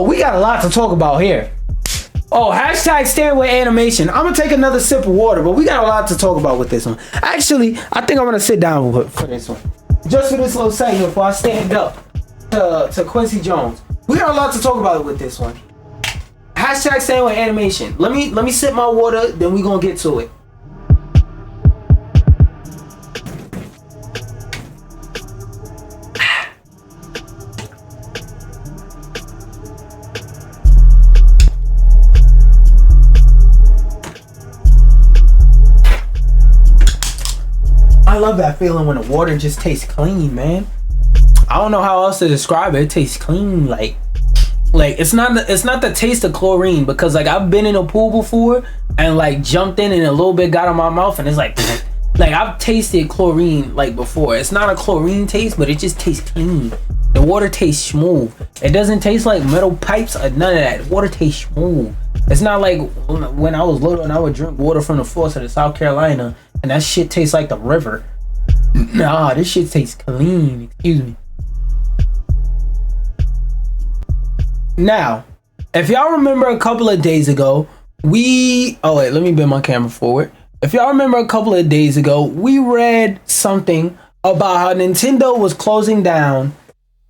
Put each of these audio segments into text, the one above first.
we got a lot to talk about here. Oh, hashtag stay with animation. I'm gonna take another sip of water, but we got a lot to talk about with this one. Actually, I think I'm gonna sit down for this one. Just for this little segment before I stand up to Quincy Jones. We got a lot to talk about with this one. Hashtag stay with animation. Let me sip my water, then we gonna get to it. I love that feeling when the water just tastes clean, man. I don't know how else to describe it. It tastes clean, like it's not the taste of chlorine, because like I've been in a pool before and like jumped in and a little bit got on my mouth and it's like I've tasted chlorine like before. It's not a chlorine taste, but it just tastes clean. The water tastes smooth. It doesn't taste like metal pipes or none of that. Water tastes smooth. It's not like when I was little and I would drink water from the faucet in South Carolina and that shit tastes like the river. Nah, this shit tastes clean. Excuse me. Now, if y'all remember a couple of days ago, let me bend my camera forward. If y'all remember a couple of days ago, we read something about how Nintendo was closing down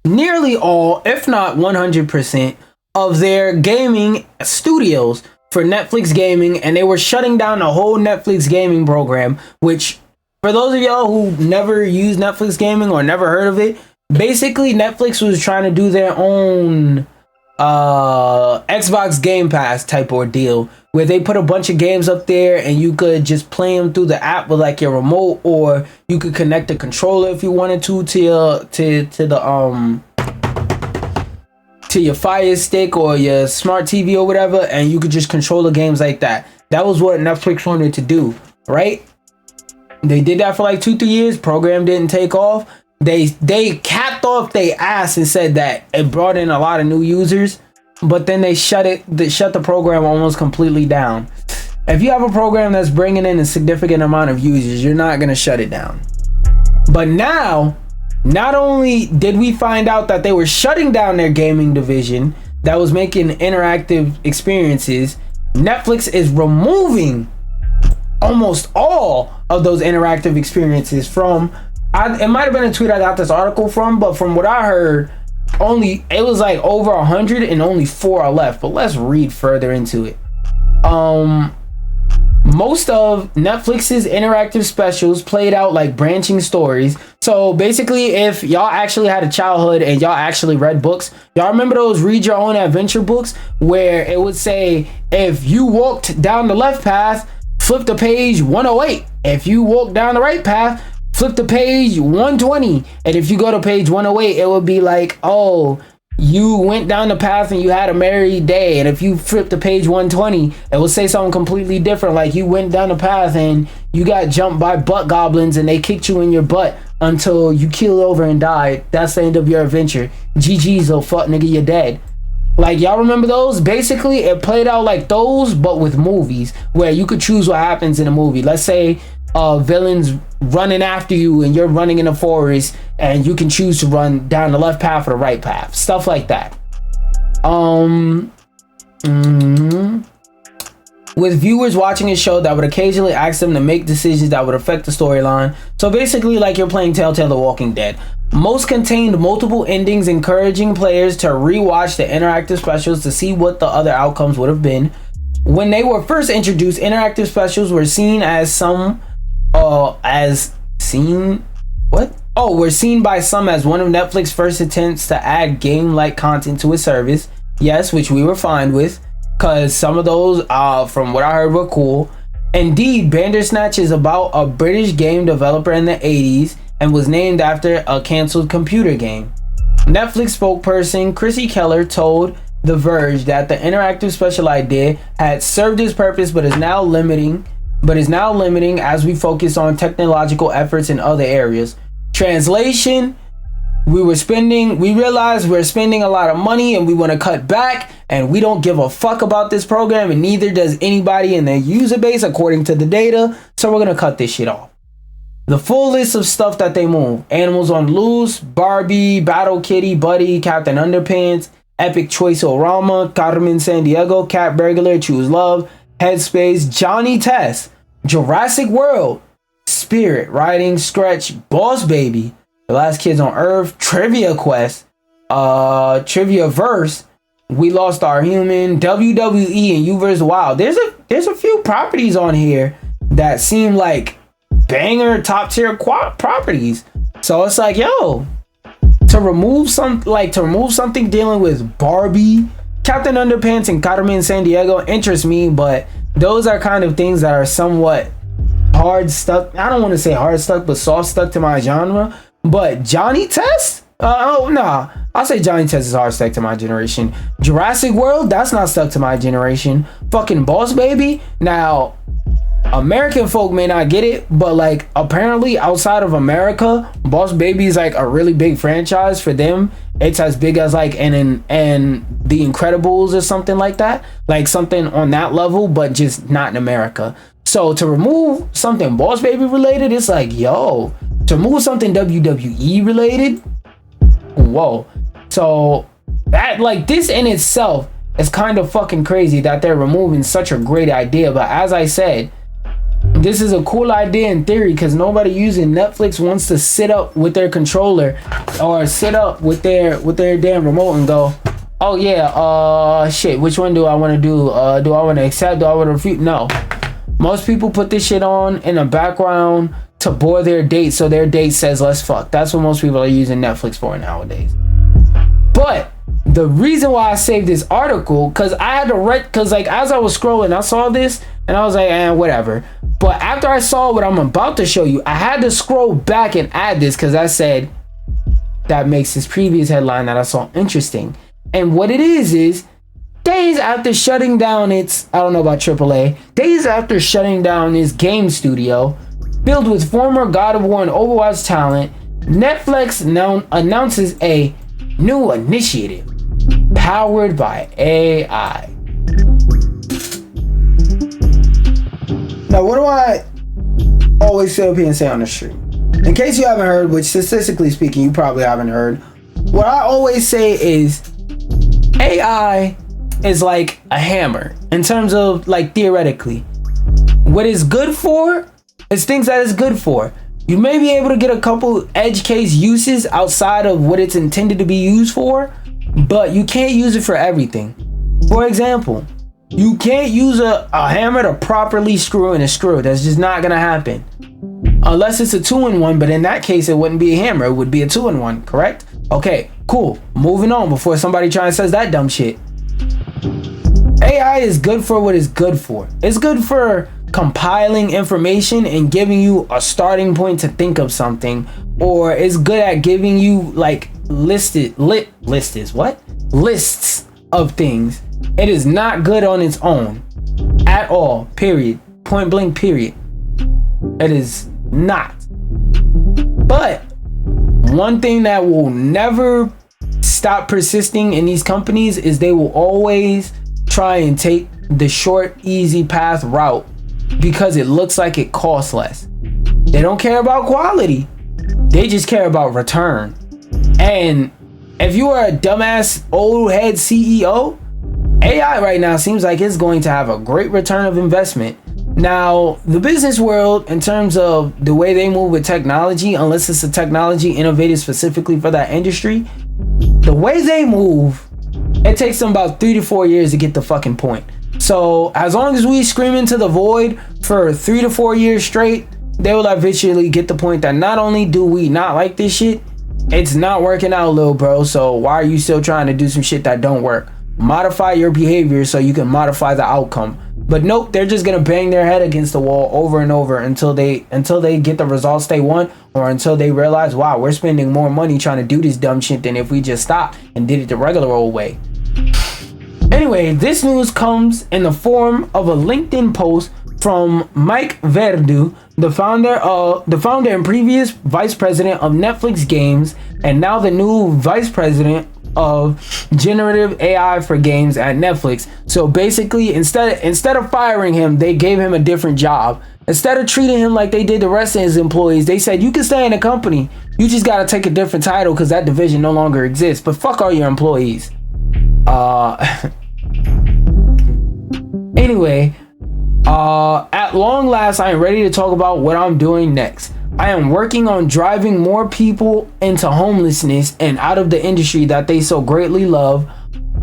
nearly all, if not 100%, of their gaming studios for Netflix gaming, and they were shutting down the whole Netflix gaming program, which for those of y'all who never used Netflix gaming or never heard of it, basically Netflix was trying to do their own Xbox Game Pass type ordeal, where they put a bunch of games up there and you could just play them through the app with like your remote, or you could connect a controller if you wanted to your Fire Stick or your smart TV or whatever, and you could just control the games like that. That was what Netflix wanted to do, right? They did that for like 2-3 years. Program didn't take off. They capped off their ass and said that it brought in a lot of new users, but then they shut the program almost completely down. If you have a program that's bringing in a significant amount of users, you're not gonna shut it down. But now, not only did we find out that they were shutting down their gaming division that was making interactive experiences, Netflix is removing almost all of those interactive experiences from, it might have been a tweet I got this article from, but from what I heard, it was like over 100 and only 4 are left. But let's read further into it. Most of Netflix's interactive specials played out like branching stories. So basically, if y'all actually had a childhood and y'all actually read books, y'all remember those read your own adventure books where it would say, if you walked down the left path, flip to page 108. If you walk down the right path, flip to page 120. And if you go to page 108, it would be like, oh, you went down the path and you had a merry day. And if you flip to page 120, it will say something completely different, like you went down the path and you got jumped by butt goblins and they kicked you in your butt until you keeled over and died. That's the end of your adventure. GG's, oh fuck nigga, you're dead. Like, y'all remember those? Basically, it played out like those, but with movies, where you could choose what happens in a movie. Let's say villains running after you and you're running in a forest and you can choose to run down the left path or the right path. Stuff like that. With viewers watching a show that would occasionally ask them to make decisions that would affect the storyline. So basically, like you're playing Telltale The Walking Dead. Most contained multiple endings, encouraging players to rewatch the interactive specials to see what the other outcomes would have been. When they were first introduced, interactive specials were seen as were seen by some as one of Netflix's first attempts to add game-like content to its service. Yes, which we were fine with, because some of those, from what I heard, were cool. Indeed, Bandersnatch is about a British game developer in the 80s and was named after a canceled computer game. Netflix spokesperson Chrissy Keller told The Verge that the interactive special idea had served its purpose but is now limiting as we focus on technological efforts in other areas. Translation: we realized we're spending a lot of money and we want to cut back, and we don't give a fuck about this program, and neither does anybody in their user base according to the data, so we're gonna cut this shit off. The full list of stuff that they move: Animals on Loose, Barbie, Battle Kitty, Buddy, Captain Underpants, Epic Choice-O-Rama, Carmen Sandiego, Cat Burglar, Choose Love, Headspace, Johnny Test, Jurassic World, Spirit, Riding, Stretch, Boss Baby, The Last Kids on Earth, Trivia Quest, Trivia Verse, We Lost Our Human, WWE, and You vs. Wild. There's a few properties on here that seem like banger top tier properties. So it's like, yo, to remove something dealing with Barbie, Captain Underpants, and Carmen Sandiego interests me, but those are kind of things that are somewhat hard stuck. I don't want to say hard stuck, but soft stuck to my genre. But Johnny Test? I'll say Johnny Test is hard stuck to my generation. Jurassic World? That's not stuck to my generation. Fucking Boss Baby? Now, American folk may not get it, but like apparently outside of America, Boss Baby is like a really big franchise for them. It's as big as like and The Incredibles or something like that, like something on that level, but just not in America. So to remove something Boss Baby related, it's like, yo, to remove something WWE related, whoa. So that, like, this in itself is kind of fucking crazy that they're removing such a great idea. But as I said, this is a cool idea in theory because nobody using Netflix wants to sit up with their controller or sit up with their damn remote and go, oh yeah, shit, which one do I want to do? Do I want to accept? Do I want to refute? No. Most people put this shit on in the background to bore their date, so their date says let's fuck. That's what most people are using Netflix for nowadays. But the reason why I saved this article, because I had to because like as I was scrolling, I saw this and I was like, whatever. But after I saw what I'm about to show you, I had to scroll back and add this because I said that makes this previous headline that I saw interesting. And what it is days after shutting down its, I don't know about AAA, days after shutting down its game studio filled with former God of War and Overwatch talent, Netflix now announces a new initiative powered by AI. Now, what do I always sit up here and say on the stream? In case you haven't heard, which statistically speaking, you probably haven't heard, what I always say is AI is like a hammer in terms of like theoretically. What it's good for is things that it's good for. You may be able to get a couple edge case uses outside of what it's intended to be used for, but you can't use it for everything. For example, you can't use a hammer to properly screw in a screw. That's just not gonna happen. Unless it's a 2-in-1, but in that case, it wouldn't be a hammer. It would be a 2-in-1, correct? Okay, cool. Moving on before somebody tries to says that dumb shit. AI is good for what it's good for. It's good for compiling information and giving you a starting point to think of something, or it's good at giving you like lists of things. It is not good on its own at all, period, point blank, period. It is not. But one thing that will never stop persisting in these companies is they will always try and take the short, easy path route because it looks like it costs less. They don't care about quality. They just care about return. And if you are a dumbass old head CEO, AI right now seems like it's going to have a great return of investment. Now, the business world, in terms of the way they move with technology, unless it's a technology innovated specifically for that industry, the way they move, it takes them about 3 to 4 years to get the fucking point. So as long as we scream into the void for 3 to 4 years straight, they will eventually get the point that not only do we not like this shit, it's not working out, little bro. So why are you still trying to do some shit that don't work? Modify your behavior so you can modify the outcome. But nope, they're just gonna bang their head against the wall over and over until they get the results they want, or until they realize, wow, we're spending more money trying to do this dumb shit than if we just stopped and did it the regular old way. Anyway, this news comes in the form of a LinkedIn post from Mike Verdu, the founder and previous vice president of Netflix Games, and now the new vice president of generative AI for games at Netflix. So basically, instead of firing him, they gave him a different job. Instead of treating him like they did the rest of his employees, they said, you can stay in the company, you just got to take a different title because that division no longer exists, but fuck all your employees. Anyway, at long last, I am ready to talk about what I'm doing next. I am working on driving more people into homelessness and out of the industry that they so greatly love.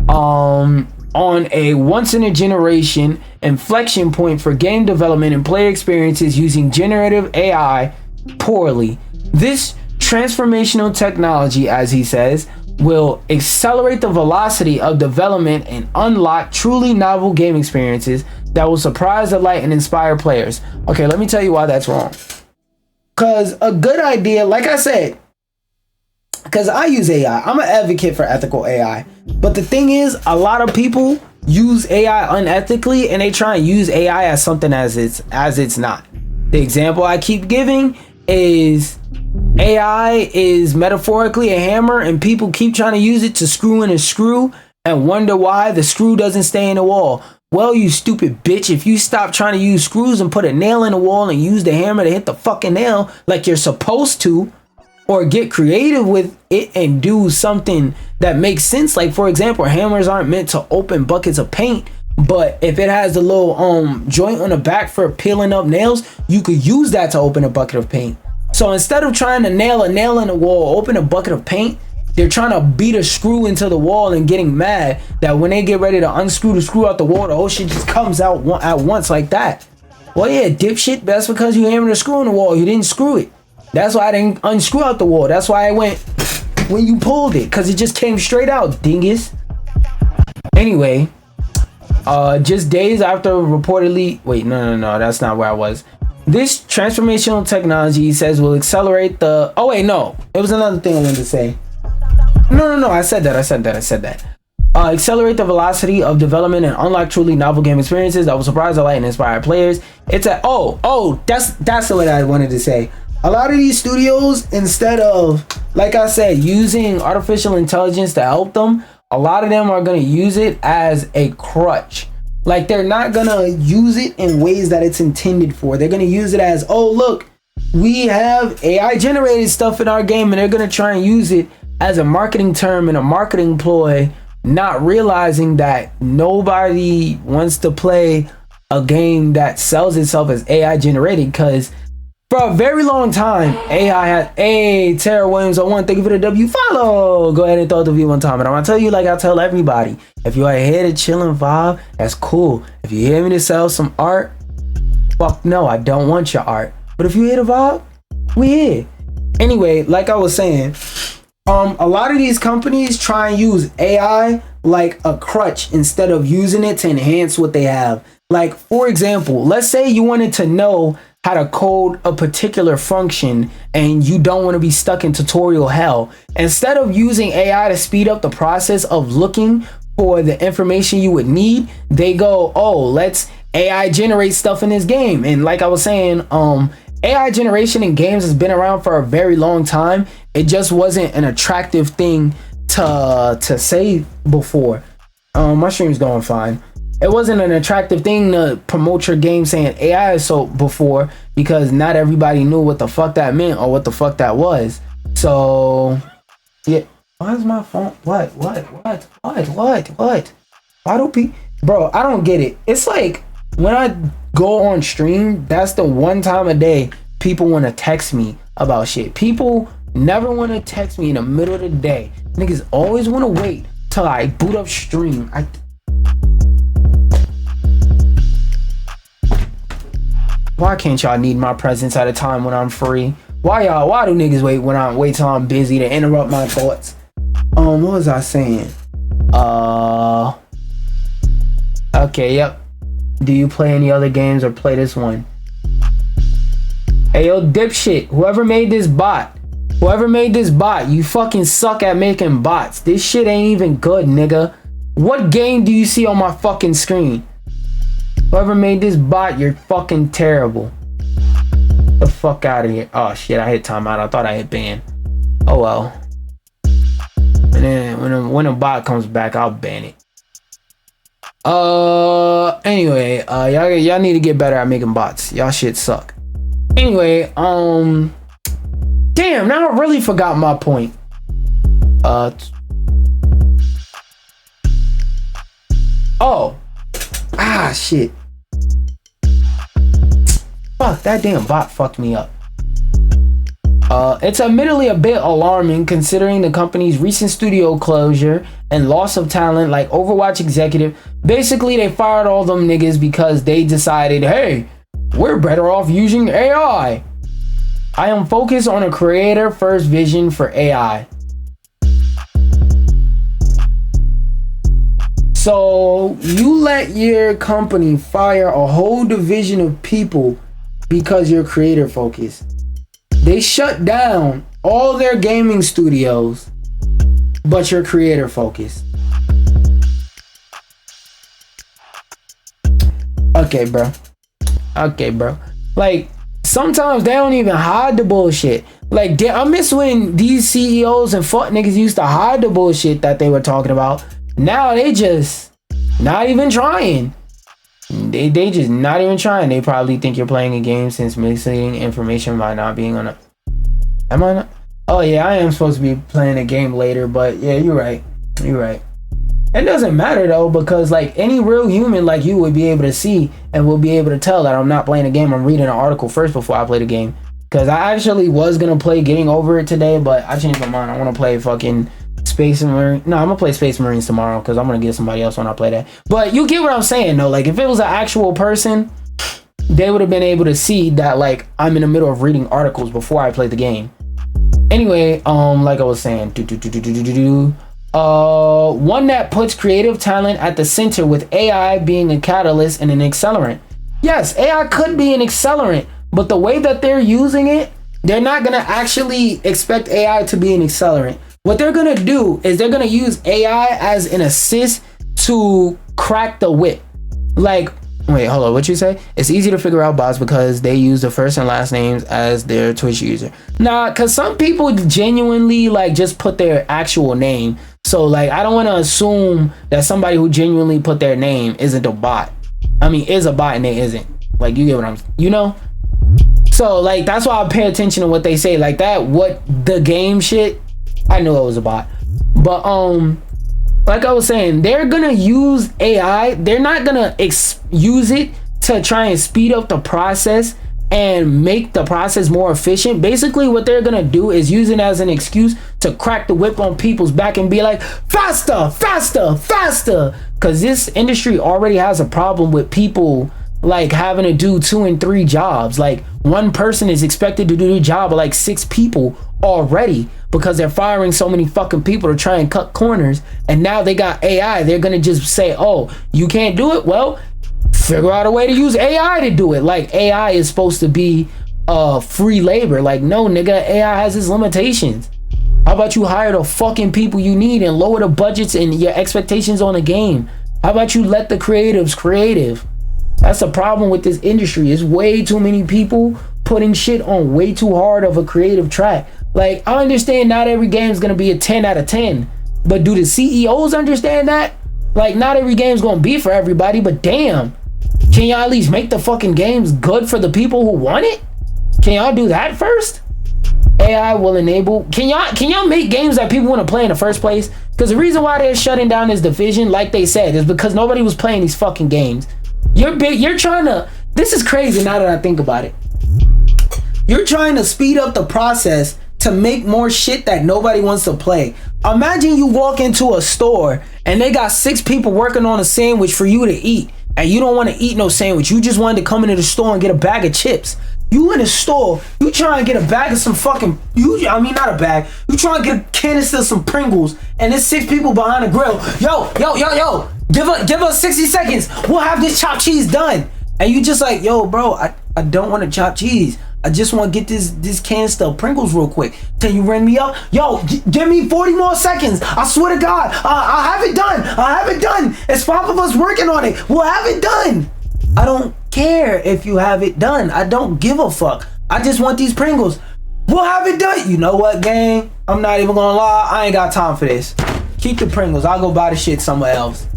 On a once in a generation inflection point for game development and player experiences using generative AI poorly. This transformational technology, as he says, will accelerate the velocity of development and unlock truly novel game experiences that will surprise, delight, and inspire players. Okay, let me tell you why that's wrong. Because a good idea, like I said, because I use AI. I'm an advocate for ethical AI. But the thing is, a lot of people use AI unethically and they try and use AI as something as it's not. The example I keep giving is AI is metaphorically a hammer and people keep trying to use it to screw in a screw and wonder why the screw doesn't stay in the wall. Well, you stupid bitch, if you stop trying to use screws and put a nail in the wall and use the hammer to hit the fucking nail like you're supposed to, or get creative with it and do something that makes sense. Like, for example, hammers aren't meant to open buckets of paint, but if it has the little joint on the back for peeling up nails, you could use that to open a bucket of paint. So instead of trying to nail a nail in the wall, open a bucket of paint, they're trying to beat a screw into the wall and getting mad that when they get ready to unscrew the screw out the wall, the whole shit just comes out at once like that. Well, yeah, dipshit, that's because you hammered a screw in the wall. You didn't screw it. That's why I didn't unscrew out the wall. That's why I went when you pulled it, because it just came straight out, dingus. Anyway, just days after reportedly, wait, no, that's not where I was. This transformational technology, he says, will accelerate the, oh wait, no, it was another thing I wanted to say. No, I said that. Accelerate the velocity of development and unlock truly novel game experiences that will surprise, delight, and inspire players. It's a, that's what I wanted to say. A lot of these studios, instead of, like I said, using artificial intelligence to help them, a lot of them are going to use it as a crutch. Like, they're not going to use it in ways that it's intended for. They're going to use it as, oh, look, we have AI generated stuff in our game, and they're going to try and use it as a marketing term and a marketing ploy, not realizing that nobody wants to play a game that sells itself as AI generated, because for a very long time, AI had, hey, Tara Williams, thank you for the W follow. Go ahead and throw the V one time. And I'm going to tell you like I tell everybody, if you are here to chill and vibe, that's cool. If you hear me to sell some art, fuck no, I don't want your art. But if you hear the vibe, we here. Anyway, like I was saying, a lot of these companies try and use AI like a crutch instead of using it to enhance what they have. Like, for example, let's say you wanted to know how to code a particular function and you don't want to be stuck in tutorial hell. Instead of using AI to speed up the process of looking for the information you would need, they go, oh, let's AI generate stuff in this game. And like I was saying, AI generation in games has been around for a very long time. It just wasn't an attractive thing to say before. My stream's going fine. It wasn't an attractive thing to promote your game saying AI is so before, because not everybody knew what the fuck that meant or what the fuck that was. So yeah, why is my phone? What? Why do people? Bro, I don't get it. It's like when I go on stream, that's the one time a day people want to text me about shit. People never want to text me in the middle of the day. Niggas always want to wait till I boot up stream. Why can't y'all need my presence at a time when I'm free? Why do niggas wait till I'm busy to interrupt my thoughts? What was I saying? Okay, yep. Do you play any other games or play this one? Hey, yo, dipshit, whoever made this bot, you fucking suck at making bots. This shit ain't even good, nigga. What game do you see on my fucking screen? Whoever made this bot, you're fucking terrible. Get the fuck out of here. Oh shit, I hit timeout. I thought I hit ban. Oh well. And then when a bot comes back, I'll ban it. Anyway, y'all need to get better at making bots. Y'all shit suck. Anyway, damn, now I really forgot my point. Oh, shit. Fuck, that damn bot fucked me up. It's admittedly a bit alarming considering the company's recent studio closure and loss of talent. Like Overwatch executive, basically they fired all them niggas because they decided, hey, we're better off using AI. I am focused on a creator first vision for AI. So you let your company fire a whole division of people because you're creator focused. They shut down all their gaming studios, but you're creator focused. Okay, bro. Like, sometimes they don't even hide the bullshit. Like, I miss when these CEOs and fuck niggas used to hide the bullshit that they were talking about. Now they just not even trying. They just not even trying. They probably think you're playing a game since misleading information by not being on a... Am I not? Oh yeah, I am supposed to be playing a game later, but yeah, you're right. It doesn't matter though, because like any real human like you would be able to see and will be able to tell that I'm not playing a game. I'm reading an article first before I play the game. Because I actually was gonna play Getting Over It today, but I changed my mind. I want to play fucking Space Marine. No, I'm gonna play Space Marines tomorrow because I'm gonna get somebody else when I play that. But you get what I'm saying though. Like if it was an actual person, they would have been able to see that like I'm in the middle of reading articles before I play the game. Anyway, like I was saying, one that puts creative talent at the center with AI being a catalyst and an accelerant. Yes, AI could be an accelerant, but the way that they're using it, they're not gonna actually expect AI to be an accelerant. What they're gonna do is they're gonna use AI as an assist to crack the whip. Like, wait, hold on, what you say? It's easy to figure out bots because they use the first and last names as their Twitch user. Nah, cause some people genuinely like just put their actual name. So like, I don't want to assume that somebody who genuinely put their name isn't a bot. I mean, is a bot and they isn't. Like, you get what I'm, you know? So like, that's why I pay attention to what they say. Like that, what the game shit, I knew it was a bot. But like I was saying, they're gonna use AI. They're not gonna use it to try and speed up the process and make the process more efficient. Basically, what they're gonna do is use it as an excuse to crack the whip on people's back and be like, faster, faster, faster. Because this industry already has a problem with people like having to do 2 and 3 jobs. Like one person is expected to do the job of like 6 people already because they're firing so many fucking people to try and cut corners. And now they got AI. They're gonna just say, oh, you can't do it? Well, figure out a way to use AI to do it. Like AI is supposed to be free labor. Like, no, nigga, AI has its limitations. How about you hire the fucking people you need and lower the budgets and your expectations on the game? How about you let the creatives creative? That's the problem with this industry. It's way too many people putting shit on way too hard of a creative track. Like, I understand not every game is gonna be a 10 out of 10, but do the CEOs understand that? Like, not every game's gonna be for everybody, but damn, can y'all at least make the fucking games good for the people who want it? Can y'all do that first? AI will enable, can y'all make games that people want to play in the first place? Because the reason why they're shutting down this division, like they said, is because nobody was playing these fucking games. You're trying to, this is crazy now that I think about it. You're trying to speed up the process to make more shit that nobody wants to play. Imagine you walk into a store and they got 6 people working on a sandwich for you to eat, and you don't want to eat no sandwich. You just wanted to come into the store and get a bag of chips. You in the store, you try and get a bag of some fucking, not a bag. You try and get a canister of some Pringles, and there's 6 people behind the grill. Yo, give us 60 seconds. We'll have this chopped cheese done. And you just like, yo, bro, I don't want to chop cheese. I just want to get this canister of Pringles real quick. Can you ring me up? Yo, give me 40 more seconds. I swear to God, I have it done. It's 5 of us working on it. We'll have it done. I don't care if you have it done. I don't give a fuck. I just want these Pringles. We'll have it done. You know what, gang? I'm not even gonna lie. I ain't got time for this. Keep the Pringles. I'll go buy the shit somewhere else.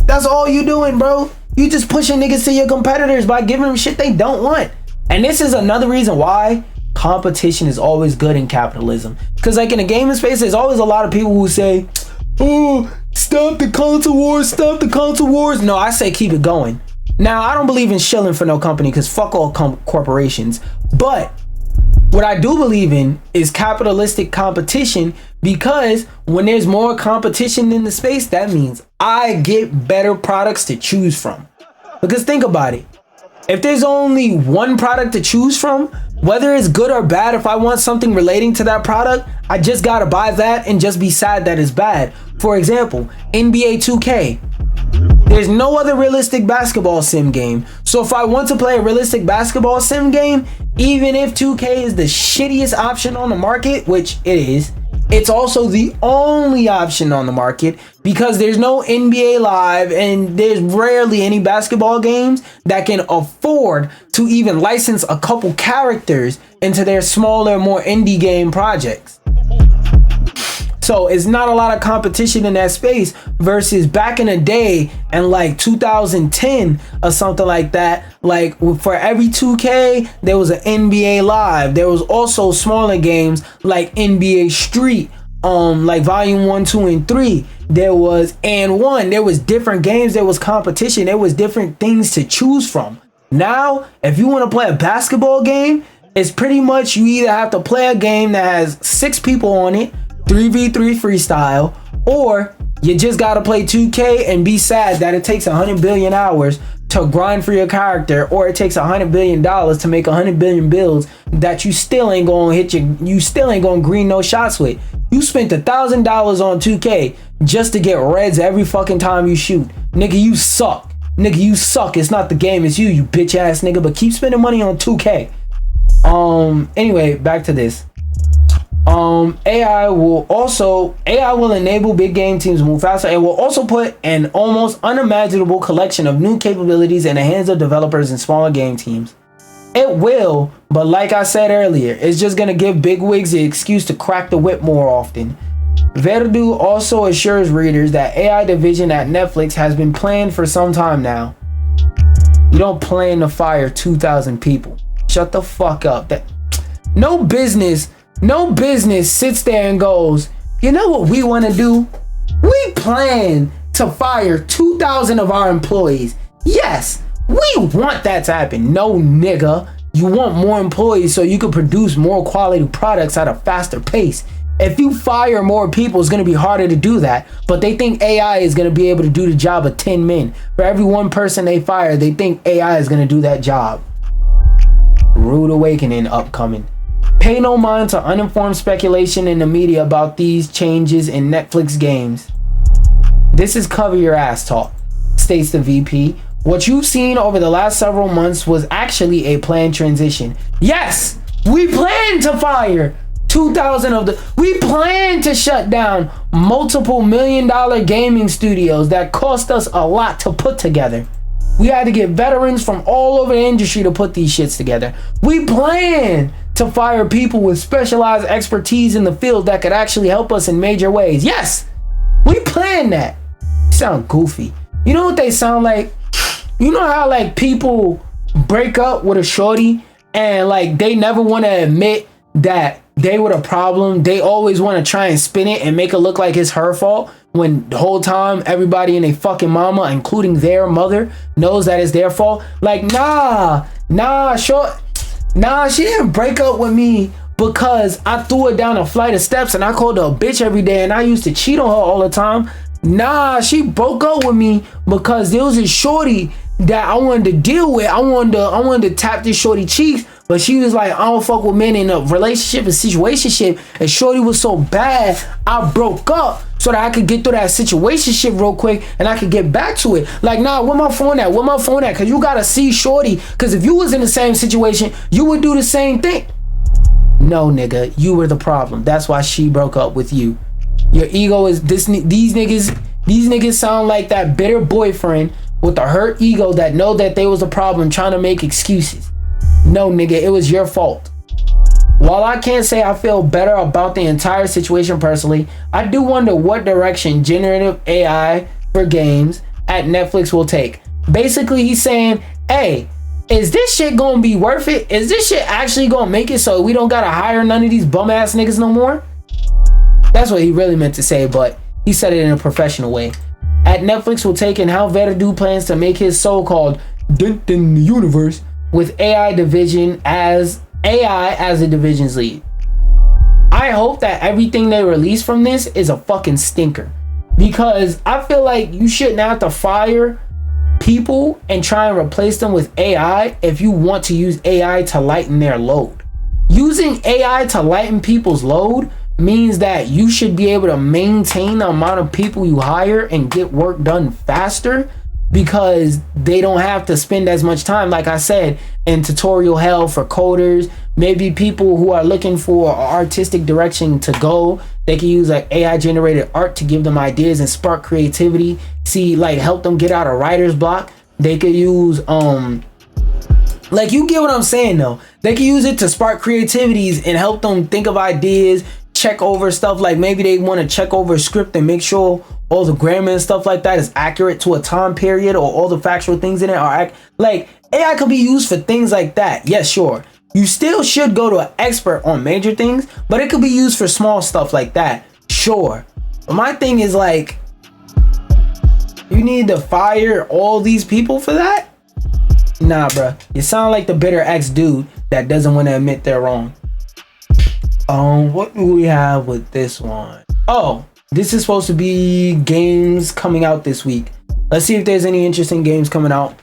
That's all you doing, bro. You just pushing niggas to your competitors by giving them shit they don't want. And this is another reason why competition is always good in capitalism. Because like in the gaming space, there's always a lot of people who say, oh, stop the console wars, stop the console wars. No, I say keep it going. Now, I don't believe in shilling for no company because fuck all corporations. But what I do believe in is capitalistic competition, because when there's more competition in the space, that means I get better products to choose from. Because think about it. If there's only one product to choose from, whether it's good or bad, if I want something relating to that product, I just gotta buy that and just be sad that it's bad. For example, NBA 2K. There's no other realistic basketball sim game. So if I want to play a realistic basketball sim game, even if 2K is the shittiest option on the market, which it is, it's also the only option on the market because there's no NBA Live and there's rarely any basketball games that can afford to even license a couple characters into their smaller, more indie game projects. So it's not a lot of competition in that space versus back in the day and like 2010 or something like that. Like for every 2K, there was an NBA Live. There was also smaller games like NBA Street, like Volume 1, 2, and 3. There was and 1. There was different games. There was competition. There was different things to choose from. Now, if you want to play a basketball game, it's pretty much you either have to play a game that has 6 people on it, 3v3 freestyle, or you just gotta play 2K and be sad that it takes 100 billion hours to grind for your character, or it takes $100 billion to make 100 billion builds that you still ain't gonna green no shots with. You spent $1,000 on 2K just to get reds every fucking time you shoot. Nigga, you suck. Nigga, you suck. It's not the game, it's you bitch ass nigga. But keep spending money on 2K. Anyway, back to this. AI will enable big game teams to move faster. It will also put an almost unimaginable collection of new capabilities in the hands of developers and smaller game teams. It will, but like I said earlier, it's just gonna give big wigs the excuse to crack the whip more often. Verdu also assures readers that AI division at Netflix has been planned for some time now. You don't plan to fire 2,000 people. Shut the fuck up. No business sits there and goes, you know what we want to do? We plan to fire 2,000 of our employees. Yes, we want that to happen. No, nigga. You want more employees so you can produce more quality products at a faster pace. If you fire more people, it's going to be harder to do that. But they think AI is going to be able to do the job of 10 men. For every one person they fire, they think AI is going to do that job. Rude awakening upcoming. Pay no mind to uninformed speculation in the media about these changes in Netflix games. This is cover your ass talk, states the VP. What you've seen over the last several months was actually a planned transition. Yes, we plan to fire 2,000 of the... We plan to shut down multiple million-dollar gaming studios that cost us a lot to put together. We had to get veterans from all over the industry to put these shits together. We plan to fire people with specialized expertise in the field that could actually help us in major ways. Yes, we plan that. You sound goofy. You know what they sound like? You know how like people break up with a shorty and like they never want to admit that they were the problem. They always want to try and spin it and make it look like it's her fault, when the whole time everybody and they fucking mama, including their mother, knows that it's their fault. Like, she didn't break up with me because I threw her down a flight of steps and I called her a bitch every day and I used to cheat on her all the time. Nah, she broke up with me because there was a shorty that I wanted to deal with. I wanted to tap this shorty cheeks, but she was like, I don't fuck with men in a relationship and situationship. And shorty was so bad, I broke up so that I could get through that situationship real quick and I could get back to it. Like, nah, where my phone at? Cause you gotta see shorty. Cause if you was in the same situation, you would do the same thing. No, nigga, you were the problem. That's why she broke up with you. Your ego is this. These niggas sound like that bitter boyfriend with a hurt ego that know that they was a problem trying to make excuses. No, nigga, it was your fault. While I can't say I feel better about the entire situation personally, I do wonder what direction generative AI for games at Netflix will take. Basically, he's saying, hey, is this shit gonna be worth it? Is this shit actually gonna make it so we don't gotta hire none of these bum ass niggas no more? That's what he really meant to say, but He said it in a professional way. At Netflix will take in how Verdu plans to make his so-called dent in the universe with AI as the division's lead. I hope that everything they release from this is a fucking stinker, because I feel like you shouldn't have to fire people and try and replace them with AI if you want to use AI to lighten their load. Using AI to lighten people's load means that you should be able to maintain the amount of people you hire and get work done faster, because they don't have to spend as much time, like I said, in tutorial hell for coders. Maybe people who are looking for artistic direction to go, they can use like AI generated art to give them ideas and spark creativity. See, like, help them get out of writer's block. They could use like, you get what I'm saying though. They can use it to spark creativities and help them think of ideas, check over stuff. Like, maybe they want to check over a script and make sure all the grammar and stuff like that is accurate to a time period, or all the factual things in it are like, AI could be used for things like that. Yes, sure. You still should go to an expert on major things, but it could be used for small stuff like that. Sure. But my thing is, like, you need to fire all these people for that? Nah, bruh. You sound like the bitter ex-dude that doesn't want to admit they're wrong. What do we have with this one? Oh, this is supposed to be games coming out this week. Let's see if there's any interesting games coming out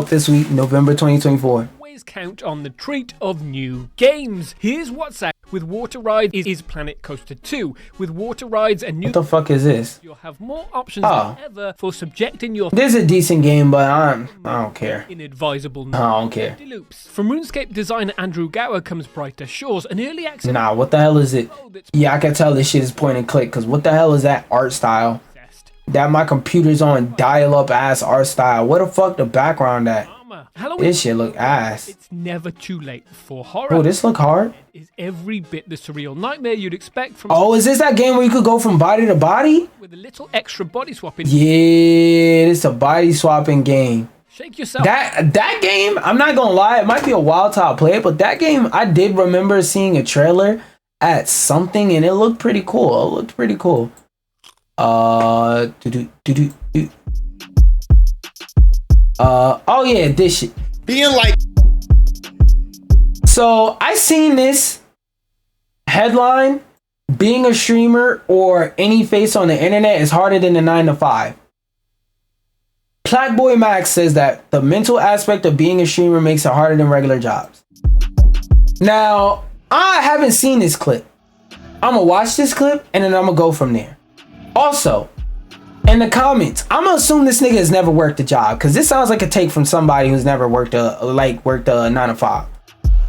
this week, November 2024. Always count on the treat of new games. Here's what's out with Water Rides is Planet Coaster 2. With Water Rides and new... What the fuck is this? You'll have more options than ever for subjecting your... This is a decent game, but I don't care. Inadvisable... I don't care. Loops. From RuneScape designer Andrew Gower comes Brighter Shores, an early access... Nah, what the hell is it? Yeah, I can tell this shit is point and click, because what the hell is that art style? That my computer's on dial-up ass art style. What the fuck the background at? This shit look ass. It's never too late for horror. Oh, this look hard. It is every bit the surreal nightmare you'd expect from... Oh, is this that game where you could go from body to body? With a little extra body swapping. Yeah, this is a body swapping game. Shake yourself. That game, I'm not gonna lie, it might be a wild top play, but that game, I did remember seeing a trailer at something and it looked pretty cool. It looked pretty cool. Oh yeah, this shit. Being like... So I seen this headline: being a streamer or any face on the internet is harder than the 9 to 5. Blackboy Max says that the mental aspect of being a streamer makes it harder than regular jobs. Now, I haven't seen this clip. I'm gonna watch this clip and then I'm gonna go from there. Also, in the comments, I'm gonna assume this nigga has never worked a job, because this sounds like a take from somebody who's never worked a 9 to 5.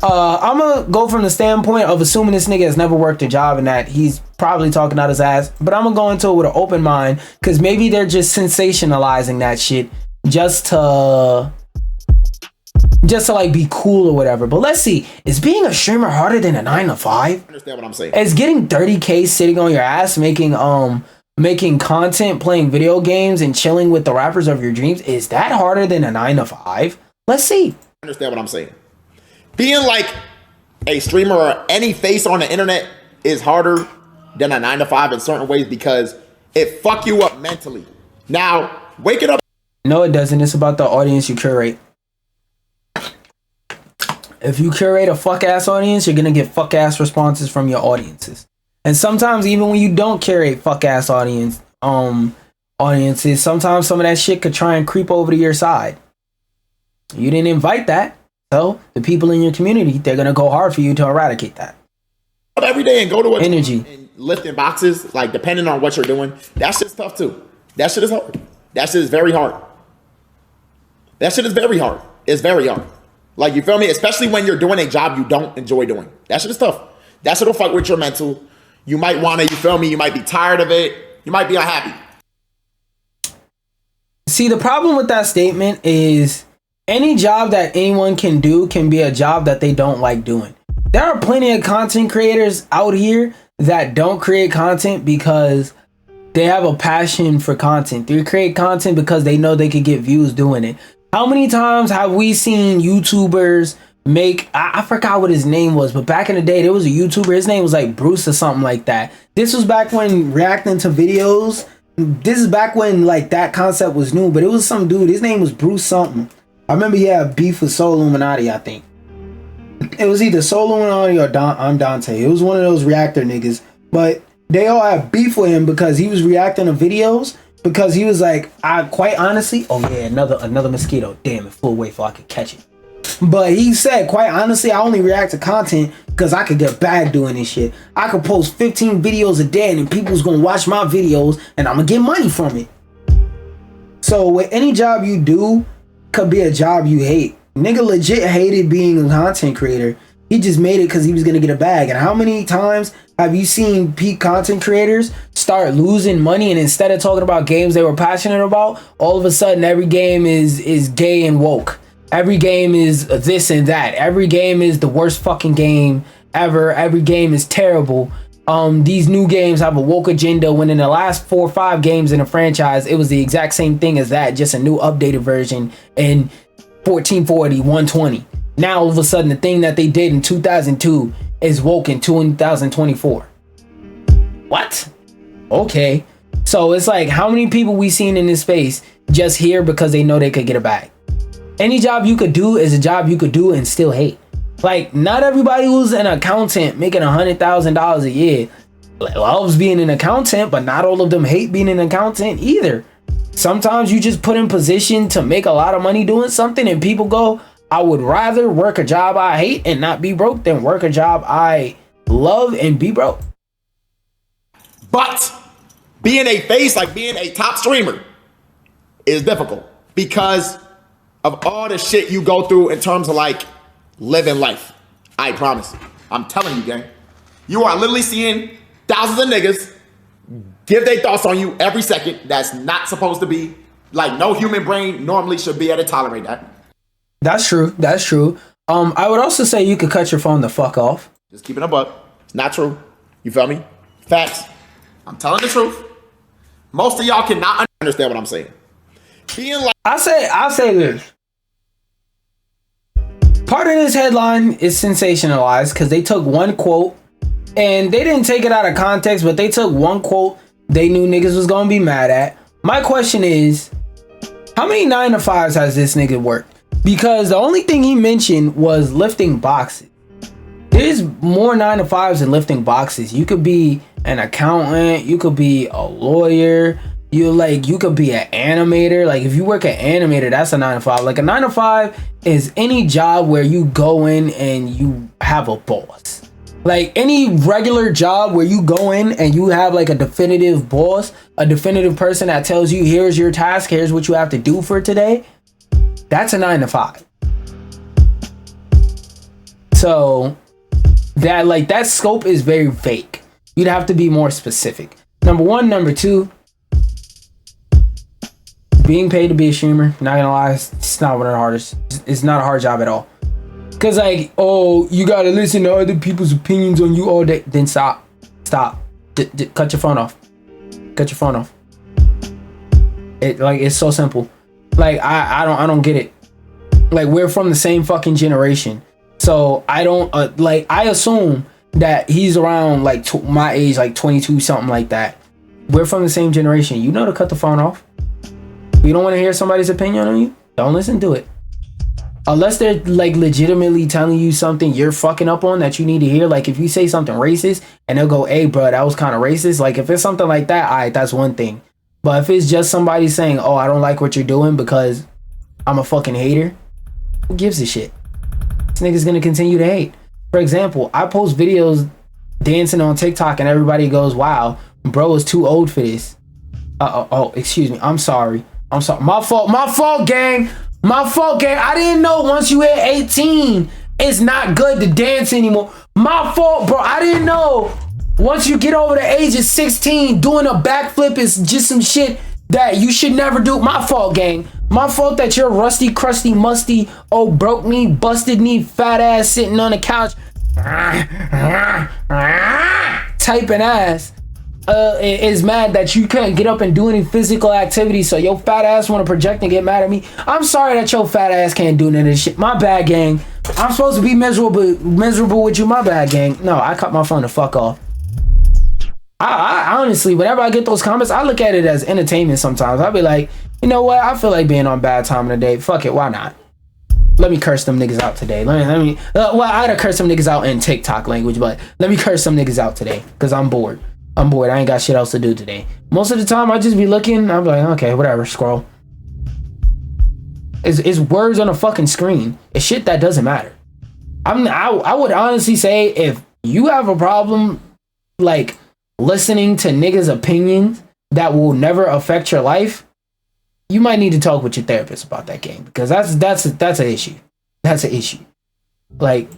I'm gonna go from the standpoint of assuming this nigga has never worked a job and that he's probably talking out his ass, but I'm gonna go into it with an open mind, because maybe they're just sensationalizing that shit just to like be cool or whatever. But let's see, is being a streamer harder than a 9 to 5? Understand what I'm saying? Is getting 30K sitting on your ass making content, playing video games, and chilling with the rappers of your dreams, is that harder than a 9 to 5? Let's see. Understand what I'm saying? Being like a streamer or any face on the internet is harder than a 9 to 5 in certain ways, because it fuck you up mentally. Now, wake it up. No, it doesn't. It's about the audience you curate. If you curate a fuck ass audience, you're gonna get fuck ass responses from your audiences. And sometimes even when you don't curate fuck ass audiences, sometimes some of that shit could try and creep over to your side. You didn't invite that, so the people in your community, they're gonna go hard for you to eradicate that. Every day and go to energy and lifting boxes, like, depending on what you're doing, that shit's tough too. That shit is hard. That shit is very hard. That shit is very hard. It's very hard. Like, you feel me? Especially when you're doing a job you don't enjoy doing. That shit is tough. That shit will fuck with your mental. You might want to, you feel me? You might be tired of it. You might be unhappy. See, the problem with that statement is any job that anyone can do can be a job that they don't like doing. There are plenty of content creators out here that don't create content because they have a passion for content. They create content because they know they could get views doing it. How many times have we seen YouTubers make, I forgot what his name was, but back in the day, there was a YouTuber, his name was like Bruce or something like that. this was back when reacting to videos. This is back when like that concept was new, but it was some dude. His name was Bruce something. I remember he had beef with Soul Illuminati. I think it was either Soul Illuminati or I'm Dante. It was one of those reactor niggas, but they all had beef with him because he was reacting to videos. Because he was like, I quite honestly, oh yeah, another mosquito. Damn, it flew away before I could catch it. But he said, quite honestly, I only react to content because I could get bag doing this shit. I could post 15 videos a day and people's gonna watch my videos and I'm gonna get money from it. So with any job you do, could be a job you hate. Nigga legit hated being a content creator. He just made it because he was gonna get a bag. And how many times have you seen peak content creators start losing money, and instead of talking about games they were passionate about, all of a sudden every game is gay and woke. Every game is this and that. Every game is the worst fucking game ever. Every game is terrible. These new games have a woke agenda, when in the last 4 or 5 games in a franchise, it was the exact same thing as that, just a new updated version in 1440, 120. Now all of a sudden the thing that they did in 2002 is woke in 2024. What? Okay. So it's like, how many people we seen in this space just here because they know they could get a bag? Any job you could do is a job you could do and still hate. Like, not everybody who's an accountant making $100,000 a year loves being an accountant, but not all of them hate being an accountant either. Sometimes you just put in position to make a lot of money doing something and people go, I would rather work a job I hate and not be broke than work a job I love and be broke. But being a face, like being a top streamer, is difficult because of all the shit you go through in terms of like living life. I promise. I'm telling you, gang. You are literally seeing thousands of niggas give their thoughts on you every second. That's not supposed to be. Like, no human brain normally should be able to tolerate that. That's true. That's true. I would also say you could cut your phone the fuck off. Just keep it a buck. It's not true. You feel me? Facts. I'm telling the truth. Most of y'all cannot understand what I'm saying. Being like, I'll say this. Part of this headline is sensationalized because they took one quote and they didn't take it out of context, but they took one quote they knew niggas was gonna be mad at. My question is, how many 9-to-5s has this nigga worked? Because the only thing he mentioned was lifting boxes. There's more 9-to-5s than lifting boxes. You could be an accountant, you could be a lawyer, you could be an animator. Like, if you work an animator, that's a 9-to-5. Like, a 9-to-5 is any job where you go in and you have a boss. Like, any regular job where you go in and you have like a definitive boss, a definitive person that tells you, here's your task, here's what you have to do for today. That's a 9-to-5. So that scope is very vague. You'd have to be more specific. Number one. Number two, being paid to be a streamer, not gonna lie, it's not one of the hardest. It's not a hard job at all. Cause like, oh, you gotta listen to other people's opinions on you all day. Then stop. Cut your phone off. Cut your phone off. It's so simple. Like, I don't get it. Like, we're from the same fucking generation, so I don't I assume that he's around like my age, like 22, something like that. We're from the same generation. You know to cut the phone off. You don't want to hear somebody's opinion on you? Don't listen to it. Unless they're like legitimately telling you something you're fucking up on that you need to hear. Like, if you say something racist and they'll go, hey bro, that was kind of racist. Like, if it's something like that, alright, that's one thing. But if it's just somebody saying, oh, I don't like what you're doing because I'm a fucking hater, who gives a shit? This nigga's gonna continue to hate. For example, I post videos dancing on TikTok and everybody goes, wow, bro is too old for this. Oh, excuse me. I'm sorry. My fault, gang. I didn't know once you hit 18, it's not good to dance anymore. My fault, bro. I didn't know once you get over the age of 16, doing a backflip is just some shit that you should never do. My fault, gang. My fault that you're rusty, crusty, musty, oh, broke knee, busted knee, fat ass sitting on the couch, typing ass. Is mad that you couldn't get up and do any physical activity, so your fat ass want to project and get mad at me. I'm sorry that your fat ass can't do none of this shit. My bad, gang. I'm supposed to be miserable with you. My bad, gang. No, I cut my phone the fuck off. I honestly, whenever I get those comments, I look at it as entertainment sometimes. I'll be like, you know what? I feel like being on bad time of the day. Fuck it, why not? Let me curse them niggas out today. Well, I had to curse some niggas out in TikTok language, but let me curse some niggas out today because I'm bored. I ain't got shit else to do today. Most of the time, I just be looking. I'm like, okay, whatever, scroll. It's words on a fucking screen. It's shit that doesn't matter. I would honestly say if you have a problem, like, listening to niggas' opinions that will never affect your life, you might need to talk with your therapist about that game, because that's an issue. That's an issue. Like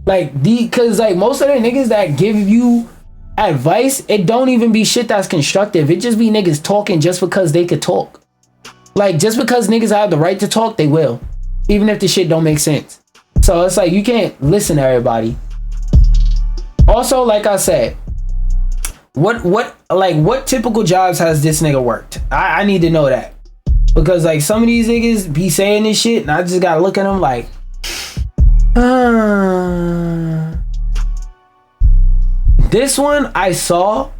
because most of the niggas that give you advice, it don't even be shit that's constructive. It just be niggas talking just because they could talk. Like, just because niggas have the right to talk, they will, even if the shit don't make sense. So it's like, you can't listen to everybody. Also, like I said, what typical jobs has this nigga worked? I need to know that, because like some of these niggas be saying this shit and I just gotta look at them like, this one I saw,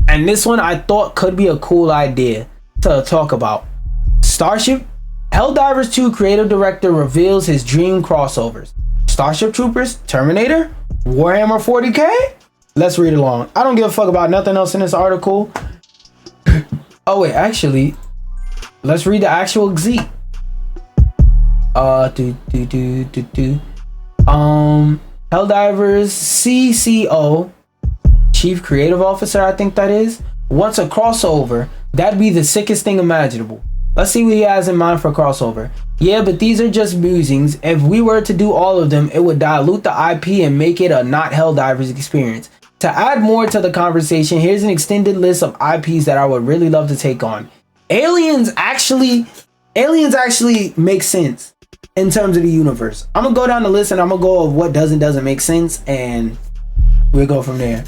and this one I thought could be a cool idea to talk about. Starship Helldivers 2 creative director reveals his dream crossovers. Starship Troopers, Terminator, Warhammer 40k. Let's read along. I don't give a fuck about nothing else in this article. Oh wait, actually, let's read the actual Xeet. Helldivers CCO, Chief Creative Officer, I think that is, wants a crossover. That'd be the sickest thing imaginable. Let's see what he has in mind for a crossover. Yeah, but these are just musings. If we were to do all of them, it would dilute the IP and make it a not Helldivers experience. To add more to the conversation, here's an extended list of IPs that I would really love to take on. Aliens actually make sense in terms of the universe. I'm gonna go down the list and I'm gonna go of what doesn't make sense, and we'll go from there.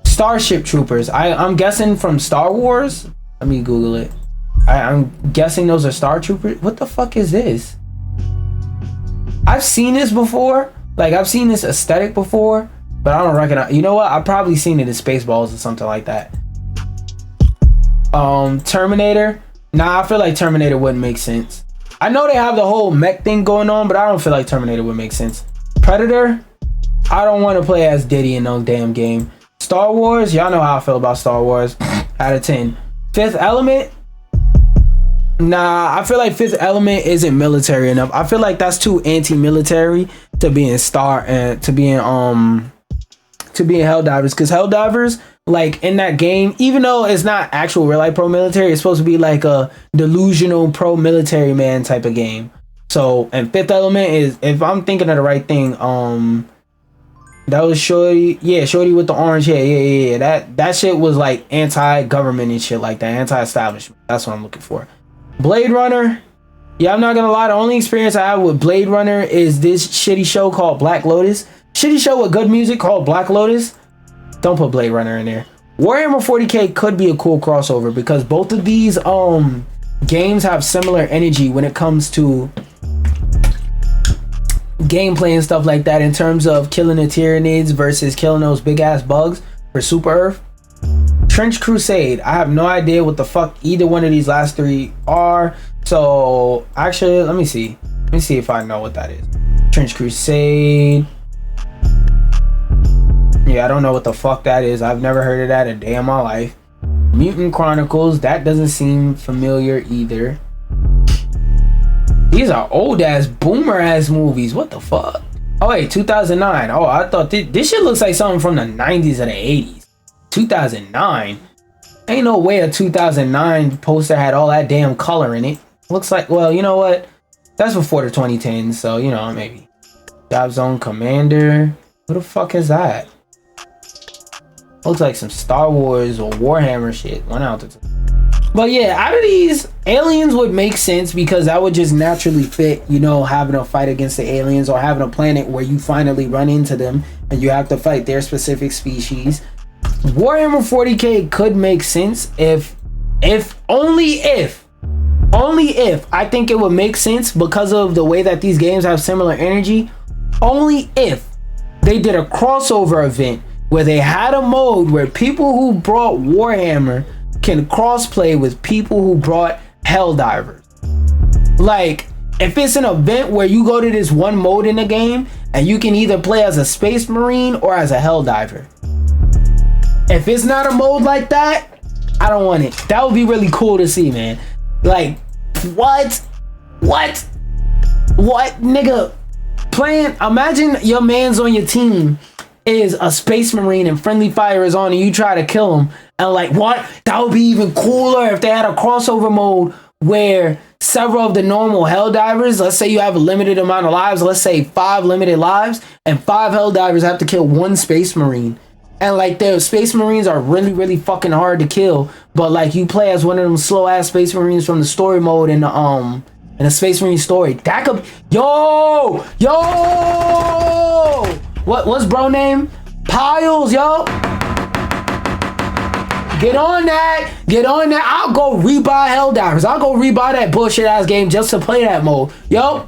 Starship Troopers. I'm guessing from Star Wars. Let me Google it. I'm guessing those are Star Troopers. What the fuck is this? I've seen this before. Like, I've seen this aesthetic before, but I don't recognize. You know what? I've probably seen it in Spaceballs or something like that. Terminator. Nah, I feel like Terminator wouldn't make sense. I know they have the whole mech thing going on, but I don't feel like Terminator would make sense. Predator. I don't want to play as Diddy in no damn game. Star Wars. Y'all know how I feel about Star Wars. Out of 10. Fifth Element. Nah, I feel like Fifth Element isn't military enough. I feel like that's too anti-military to be in to be in Helldivers, because Helldivers, like, in that game, even though it's not actual real life pro-military, it's supposed to be like a delusional pro-military man type of game. So, and Fifth Element is, if I'm thinking of the right thing, that was Shorty. Yeah, Shorty with the orange hair. Yeah. That shit was like anti-government and shit like that, anti-establishment. That's what I'm looking for. Blade Runner. Yeah, I'm not gonna lie, the only experience I have with Blade Runner is this shitty show called Black Lotus. Shitty show with good music called Black Lotus. Don't put Blade Runner in there. Warhammer 40k could be a cool crossover, because both of these games have similar energy when it comes to gameplay and stuff like that, in terms of killing the Tyranids versus killing those big ass bugs for Super Earth. Trench Crusade. I have no idea what the fuck either one of these last three are. So actually, let me see if I know what that is. Trench Crusade. Yeah, I don't know what the fuck that is. I've never heard of that a day in my life. Mutant Chronicles. That doesn't seem familiar either. These are old ass boomer ass movies. What the fuck? Oh wait, 2009. Oh, I thought this shit looks like something from the 90s or the 80s. 2009. Ain't no way a 2009 poster had all that damn color in it. Looks like, well, you know what? That's before the 2010s, so, you know, maybe. Job Zone Commander. What the fuck is that? Looks like some Star Wars or Warhammer shit. One out of two. But yeah, out of these, aliens would make sense, because that would just naturally fit, you know, having a fight against the aliens, or having a planet where you finally run into them and you have to fight their specific species. Warhammer 40k could make sense if I think it would make sense, because of the way that these games have similar energy. Only if they did a crossover event where they had a mode where people who brought Warhammer can crossplay with people who brought Helldivers. Like, if it's an event where you go to this one mode in the game and you can either play as a Space Marine or as a Helldiver. If it's not a mode like that, I don't want it. That would be really cool to see, man. Like, what, nigga? Playing, imagine your man's on your team is a Space Marine and friendly fire is on and you try to kill him. And like, what? That would be even cooler if they had a crossover mode where several of the normal Helldivers, let's say you have a limited amount of lives, let's say 5 limited lives, and 5 Helldivers have to kill 1 Space Marine. And like, the Space Marines are really, really fucking hard to kill, but like, you play as one of them slow ass Space Marines from the story mode in the Space Marine story. That could, yo, what's bro name? Piles, yo. Get on that. I'll go rebuy Helldivers. I'll go rebuy that bullshit ass game just to play that mode. Yo,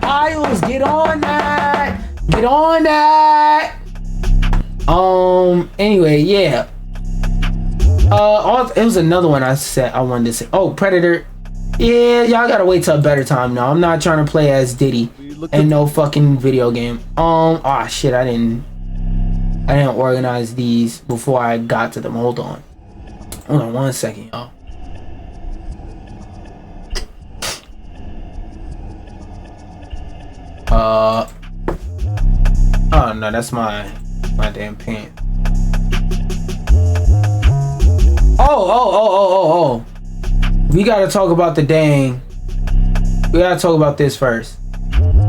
Piles, get on that. Anyway, yeah. It was another one I said I wanted to say. Oh, Predator. Yeah, y'all gotta wait till a better time now. I'm not trying to play as Diddy in no fucking video game. Shit, I didn't organize these before I got to them. Hold on one second, y'all. Oh no, that's my damn pen. Oh. We gotta talk about we gotta talk about this first.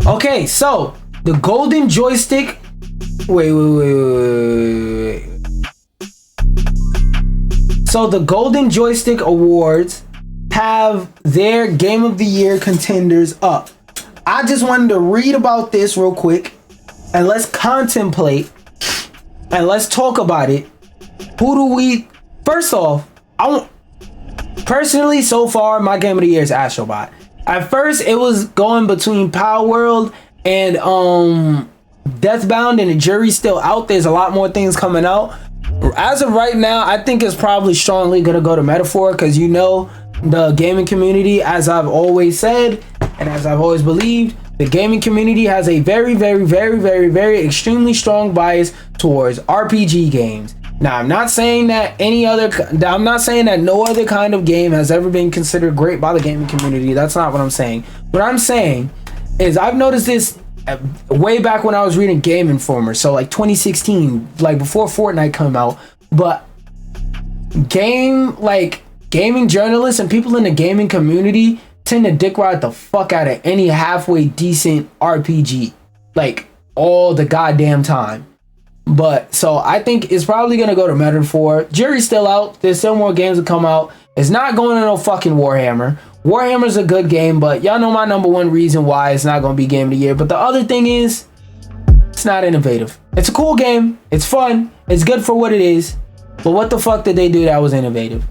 Okay, so the golden joystick. Wait. So the Golden Joystick Awards have their Game of the Year contenders up. I just wanted to read about this real quick and let's contemplate and let's talk about it. First off, personally, so far, my Game of the Year is Astrobot. At first, it was going between Power World and Deathbound, and the jury's still out. There's a lot more things coming out. As of right now, I think it's probably strongly gonna go to Metaphor, because you know the gaming community, as I've always said and as I've always believed, the gaming community has a very, very, very, very, very extremely strong bias towards RPG games. Now, I'm not saying that no other kind of game has ever been considered great by the gaming community. That's not what I'm saying. What I'm saying is I've noticed this way back when I was reading Game Informer, so like 2016, like before Fortnite came out. But gaming journalists and people in the gaming community tend to dick ride the fuck out of any halfway decent RPG, like all the goddamn time. But so I think it's probably gonna go to Metaphor. Jury's still out. There's still more games to come out. It's not going to no fucking Warhammer. Warhammer's a good game, but y'all know my number one reason why it's not gonna be Game of the Year. But the other thing is, it's not innovative. It's a cool game. It's fun. It's good for what it is. But what the fuck did they do that was innovative?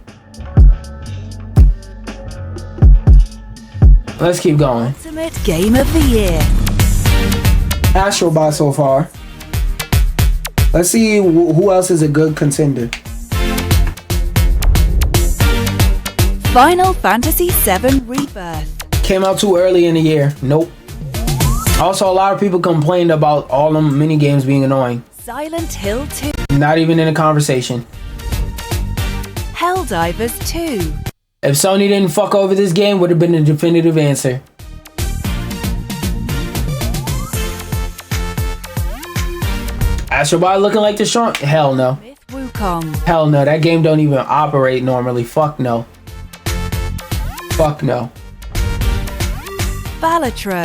Let's keep going. Ultimate Game of the Year. Astrobot so far. Let's see who else is a good contender. Final Fantasy VII Rebirth. Came out too early in the year. Nope. Also, a lot of people complained about all them mini games being annoying. Silent Hill 2. Not even in a conversation. Helldivers 2. If Sony didn't fuck over this game, would have been the definitive answer. Astrobot looking like the strong. Hell no. Myth Wukong. Hell no. That game don't even operate normally. Fuck no. Fuck no. Balatro.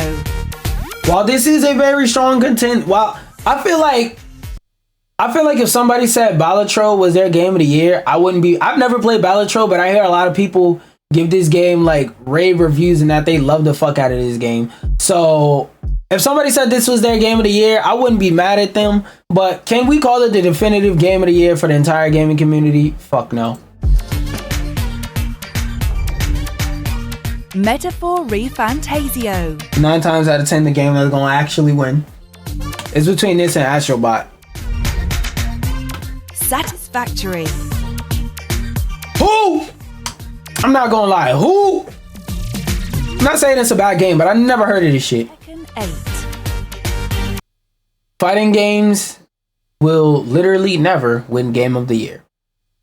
While this is a very strong content, I feel like if somebody said Balatro was their game of the year, I wouldn't be. I've never played Balatro, but I hear a lot of people give this game like rave reviews and that they love the fuck out of this game. So if somebody said this was their game of the year, I wouldn't be mad at them. But can we call it the definitive game of the year for the entire gaming community? Fuck no. Metaphor ReFantasio. 9 times out of 10, the game that's gonna actually win. It's between this and Astrobot. Satisfactory. Who? I'm not gonna lie. Who? I'm not saying it's a bad game, but I never heard of this shit. Tekken 8. Fighting games will literally never win Game of the Year.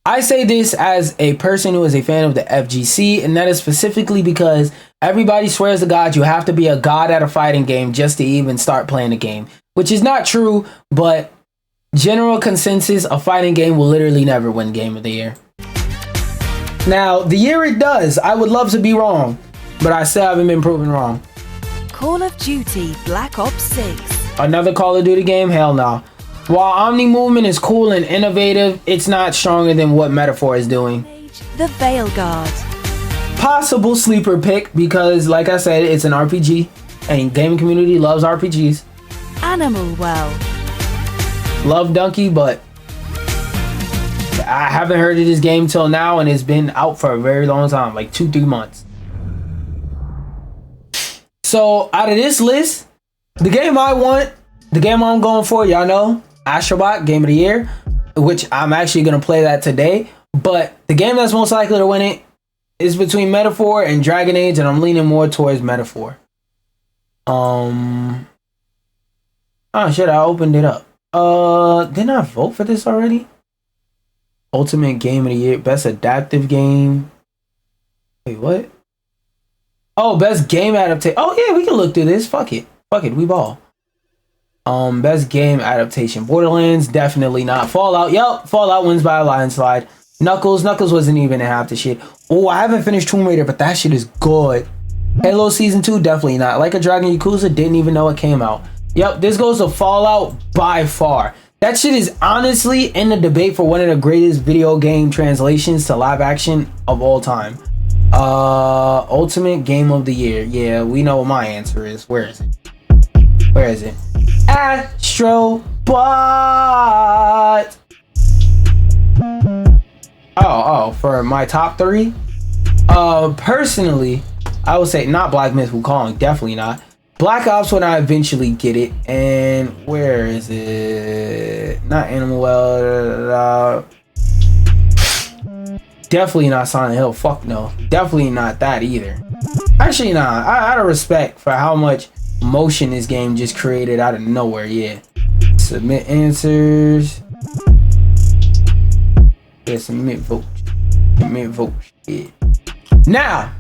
I say this as a person who is a fan of the FGC, and that is specifically because everybody swears to God you have to be a god at a fighting game just to even start playing the game, which is not true, but general consensus, a fighting game will literally never win Game of the Year. Now, the year it does, I would love to be wrong, but I still haven't been proven wrong. Call of Duty Black Ops 6. Another Call of Duty game? Hell no. While Omni Movement is cool and innovative, it's not stronger than what Metaphor is doing. The Veil Guard. Possible sleeper pick because, like I said, it's an RPG and gaming community loves RPGs. Animal Well. Love Donkey, but I haven't heard of this game till now, and it's been out for a very long time, like 2-3 months. So out of this list, the game I want, the game I'm going for, y'all know, Astrobot, Game of the Year, which I'm actually going to play that today. But the game that's most likely to win it is between Metaphor and Dragon Age, and I'm leaning more towards Metaphor. Oh shit, I opened it up. Didn't I vote for this already? Ultimate Game of the Year, Best Adaptive Game. Wait, what? Oh, Best Game Adaptation. Oh yeah, we can look through this. Fuck it, we ball. Best Game Adaptation. Borderlands, definitely not. Fallout, yep, Fallout wins by a landslide. Knuckles wasn't even in half the shit. Oh, I haven't finished Tomb Raider, but that shit is good. Halo Season 2, definitely not. Like a Dragon Yakuza, didn't even know it came out. Yep, this goes to Fallout by far. That shit is honestly in the debate for one of the greatest video game translations to live action of all time. Ultimate Game of the Year. Yeah, we know what my answer is. Where is it? Astrobot. Oh, for my top 3? Personally, I would say not Black Myth Wukong, definitely not. Black Ops when I eventually get it, and where is it? Not Animal Well. Definitely not Silent Hill. Fuck no. Definitely not that either. Actually, nah. Out of respect for how much motion this game just created out of nowhere, yeah. Submit answers. Yeah, submit vote. Yeah. Now,